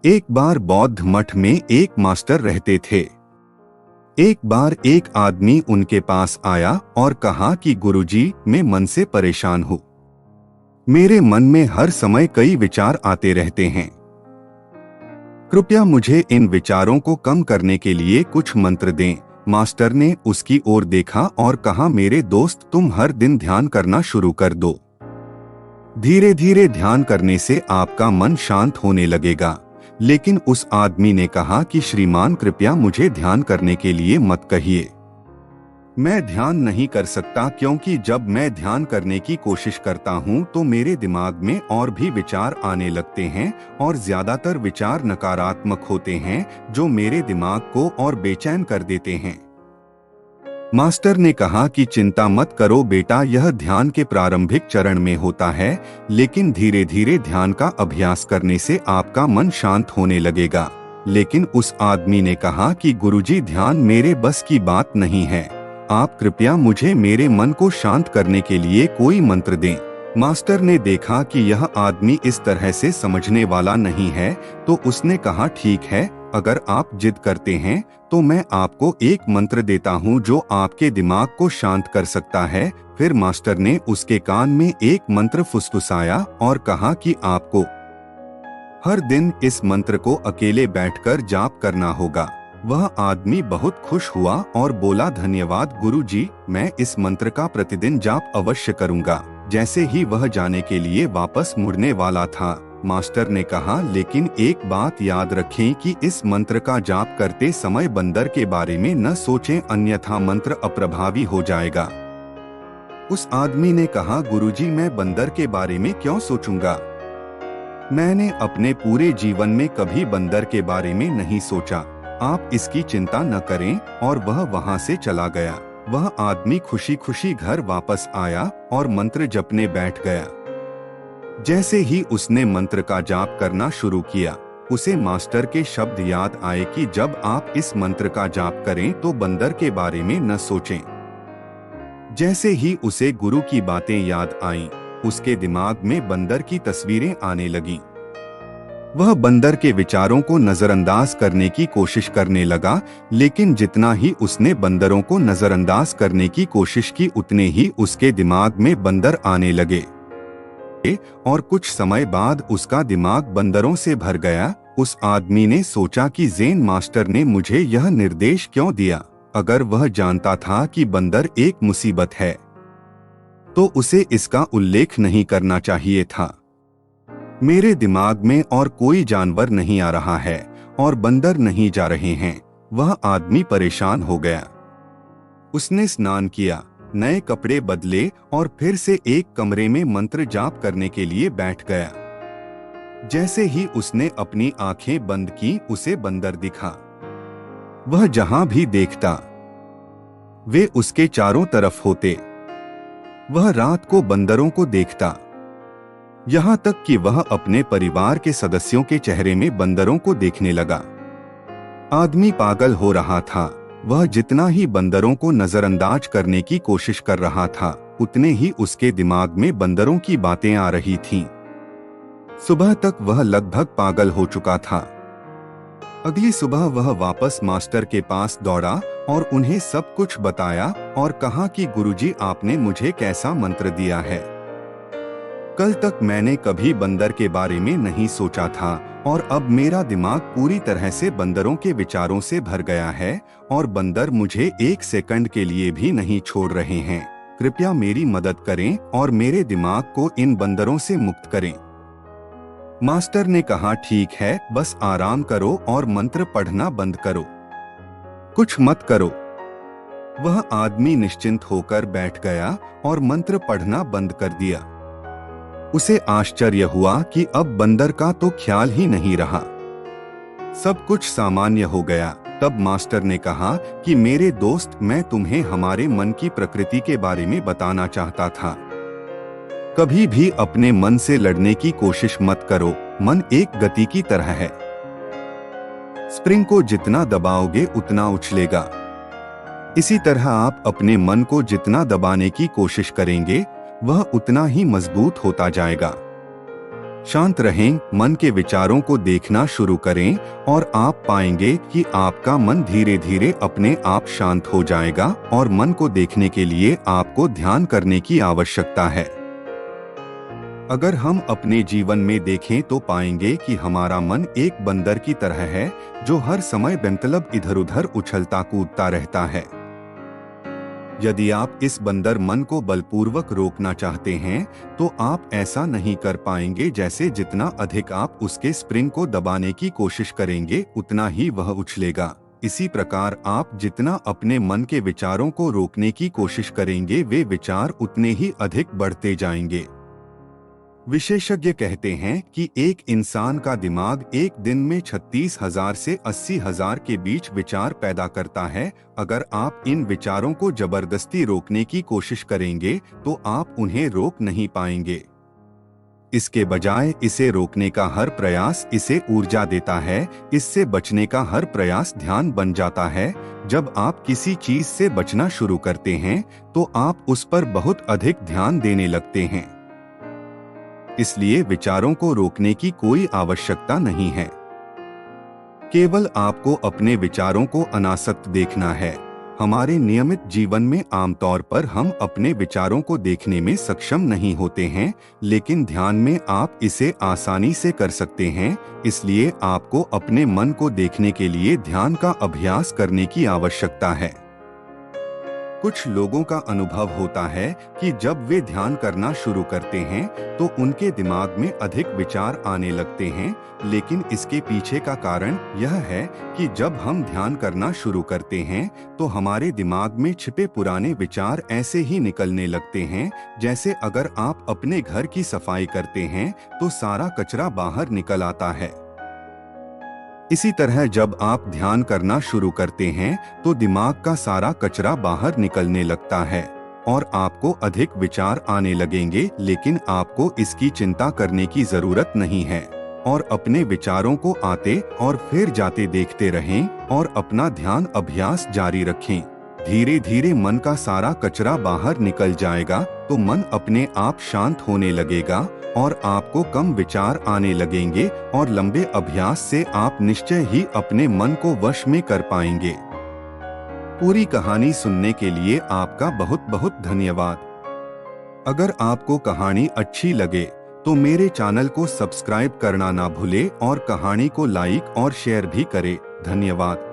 एक बार बौद्ध मठ में एक मास्टर रहते थे। एक बार एक आदमी उनके पास आया और कहा कि गुरुजी, मैं मन से परेशान हूँ। मेरे मन में हर समय कई विचार आते रहते हैं। कृपया मुझे इन विचारों को कम करने के लिए कुछ मंत्र दें। मास्टर ने उसकी ओर देखा और कहा, मेरे दोस्त, तुम हर दिन ध्यान करना शुरू कर दो। धीरे धीरे ध्यान करने से आपका मन शांत होने लगेगा। लेकिन उस आदमी ने कहा कि श्रीमान, कृपया मुझे ध्यान करने के लिए मत कहिए। मैं ध्यान नहीं कर सकता क्योंकि जब मैं ध्यान करने की कोशिश करता हूं तो मेरे दिमाग में और भी विचार आने लगते हैं और ज्यादातर विचार नकारात्मक होते हैं जो मेरे दिमाग को और बेचैन कर देते हैं। मास्टर ने कहा कि चिंता मत करो बेटा, यह ध्यान के प्रारंभिक चरण में होता है, लेकिन धीरे धीरे ध्यान का अभ्यास करने से आपका मन शांत होने लगेगा। लेकिन उस आदमी ने कहा कि गुरुजी, ध्यान मेरे बस की बात नहीं है। आप कृपया मुझे मेरे मन को शांत करने के लिए कोई मंत्र दें। मास्टर ने देखा कि यह आदमी इस तरह से समझने वाला नहीं है, तो उसने कहा, ठीक है, अगर आप जिद करते हैं तो मैं आपको एक मंत्र देता हूं जो आपके दिमाग को शांत कर सकता है। फिर मास्टर ने उसके कान में एक मंत्र फुसफुसाया और कहा कि आपको हर दिन इस मंत्र को अकेले बैठकर जाप करना होगा। वह आदमी बहुत खुश हुआ और बोला, धन्यवाद गुरुजी, मैं इस मंत्र का प्रतिदिन जाप अवश्य करूंगा। जैसे ही वह जाने के लिए वापस मुड़ने वाला था, मास्टर ने कहा, लेकिन एक बात याद रखें कि इस मंत्र का जाप करते समय बंदर के बारे में न सोचें, अन्यथा मंत्र अप्रभावी हो जाएगा। उस आदमी ने कहा, गुरुजी, मैं बंदर के बारे में क्यों सोचूंगा? मैंने अपने पूरे जीवन में कभी बंदर के बारे में नहीं सोचा। आप इसकी चिंता न करें। और वह वहां से चला गया। वह आदमी खुशी खुशी घर वापस आया और मंत्र जपने बैठ गया। जैसे ही उसने मंत्र का जाप करना शुरू किया, उसे मास्टर के शब्द याद आए कि जब आप इस मंत्र का जाप करें तो बंदर के बारे में न सोचें। जैसे ही उसे गुरु की बातें याद आईं, उसके दिमाग में बंदर की तस्वीरें आने लगीं। वह बंदर के विचारों को नजरअंदाज करने की कोशिश करने लगा, लेकिन जितना ही उसने बंदरों को नजरअंदाज करने की कोशिश की, उतने ही उसके दिमाग में बंदर आने लगे और कुछ समय बाद उसका दिमाग बंदरों से भर गया। उस आदमी ने सोचा कि ज़ेन मास्टर ने मुझे यह निर्देश क्यों दिया? अगर वह जानता था कि बंदर एक मुसीबत है तो उसे इसका उल्लेख नहीं करना चाहिए था। मेरे दिमाग में और कोई जानवर नहीं आ रहा है और बंदर नहीं जा रहे हैं। वह आदमी परेशान हो गया। उसने स्नान किया, नए कपड़े बदले और फिर से एक कमरे में मंत्र जाप करने के लिए बैठ गया। जैसे ही उसने अपनी आंखें बंद की, उसे बंदर दिखा। वह जहां भी देखता, वे उसके चारों तरफ होते। वह रात को बंदरों को देखता, यहाँ तक कि वह अपने परिवार के सदस्यों के चेहरे में बंदरों को देखने लगा। आदमी पागल हो रहा था। वह जितना ही बंदरों को नजरअंदाज करने की कोशिश कर रहा था, उतने ही उसके दिमाग में बंदरों की बातें आ रही थीं। सुबह तक वह लगभग पागल हो चुका था। अगली सुबह वह वापस मास्टर के पास दौड़ा और उन्हें सब कुछ बताया और कहा कि गुरुजी, आपने मुझे कैसा मंत्र दिया है? कल तक मैंने कभी बंदर के बारे में नहीं सोचा था और अब मेरा दिमाग पूरी तरह से बंदरों के विचारों से भर गया है और बंदर मुझे एक सेकंड के लिए भी नहीं छोड़ रहे हैं। कृपया मेरी मदद करें और मेरे दिमाग को इन बंदरों से मुक्त करें। मास्टर ने कहा, ठीक है, बस आराम करो और मंत्र पढ़ना बंद करो, कुछ मत करो। वह आदमी निश्चिंत होकर बैठ गया और मंत्र पढ़ना बंद कर दिया। उसे आश्चर्य हुआ कि अब बंदर का तो ख्याल ही नहीं रहा। सब कुछ सामान्य हो गया। तब मास्टर ने कहा कि मेरे दोस्त, मैं तुम्हें हमारे मन की प्रकृति के बारे में बताना चाहता था। कभी भी अपने मन से लड़ने की कोशिश मत करो। मन एक गति की तरह है। स्प्रिंग को जितना दबाओगे उतना उछलेगा। इसी तरह आप अपने मन को जितना दबाने की कोशिश करेंगे, वह उतना ही मजबूत होता जाएगा। शांत रहें, मन के विचारों को देखना शुरू करें और आप पाएंगे कि आपका मन धीरे धीरे अपने आप शांत हो जाएगा और मन को देखने के लिए आपको ध्यान करने की आवश्यकता है। अगर हम अपने जीवन में देखें तो पाएंगे कि हमारा मन एक बंदर की तरह है जो हर समय बेमतलब इधर उधर उछलता कूदता रहता है। यदि आप इस बंदर मन को बलपूर्वक रोकना चाहते हैं तो आप ऐसा नहीं कर पाएंगे। जैसे जितना अधिक आप उसके स्प्रिंग को दबाने की कोशिश करेंगे उतना ही वह उछलेगा। इसी प्रकार आप जितना अपने मन के विचारों को रोकने की कोशिश करेंगे वे विचार उतने ही अधिक बढ़ते जाएंगे। विशेषज्ञ कहते हैं कि एक इंसान का दिमाग एक दिन में 36,000 से 80,000 के बीच विचार पैदा करता है। अगर आप इन विचारों को जबरदस्ती रोकने की कोशिश करेंगे तो आप उन्हें रोक नहीं पाएंगे। इसके बजाय इसे रोकने का हर प्रयास इसे ऊर्जा देता है। इससे बचने का हर प्रयास ध्यान बन जाता है। जब आप किसी चीज से बचना शुरू करते हैं तो आप उस पर बहुत अधिक ध्यान देने लगते हैं। इसलिए विचारों को रोकने की कोई आवश्यकता नहीं है। केवल आपको अपने विचारों को अनासक्त देखना है। हमारे नियमित जीवन में आमतौर पर हम अपने विचारों को देखने में सक्षम नहीं होते हैं, लेकिन ध्यान में आप इसे आसानी से कर सकते हैं। इसलिए आपको अपने मन को देखने के लिए ध्यान का अभ्यास करने की आवश्यकता है। कुछ लोगों का अनुभव होता है कि जब वे ध्यान करना शुरू करते हैं तो उनके दिमाग में अधिक विचार आने लगते हैं, लेकिन इसके पीछे का कारण यह है कि जब हम ध्यान करना शुरू करते हैं तो हमारे दिमाग में छिपे पुराने विचार ऐसे ही निकलने लगते हैं, जैसे अगर आप अपने घर की सफाई करते हैं तो सारा कचरा बाहर निकल आता है। इसी तरह जब आप ध्यान करना शुरू करते हैं तो दिमाग का सारा कचरा बाहर निकलने लगता है और आपको अधिक विचार आने लगेंगे, लेकिन आपको इसकी चिंता करने की जरूरत नहीं है और अपने विचारों को आते और फिर जाते देखते रहें और अपना ध्यान अभ्यास जारी रखें। धीरे धीरे मन का सारा कचरा बाहर निकल जाएगा तो मन अपने आप शांत होने लगेगा और आपको कम विचार आने लगेंगे और लंबे अभ्यास से आप निश्चय ही अपने मन को वश में कर पाएंगे। पूरी कहानी सुनने के लिए आपका बहुत बहुत धन्यवाद। अगर आपको कहानी अच्छी लगे तो मेरे चैनल को सब्सक्राइब करना ना भूले और कहानी को लाइक और शेयर भी करें। धन्यवाद।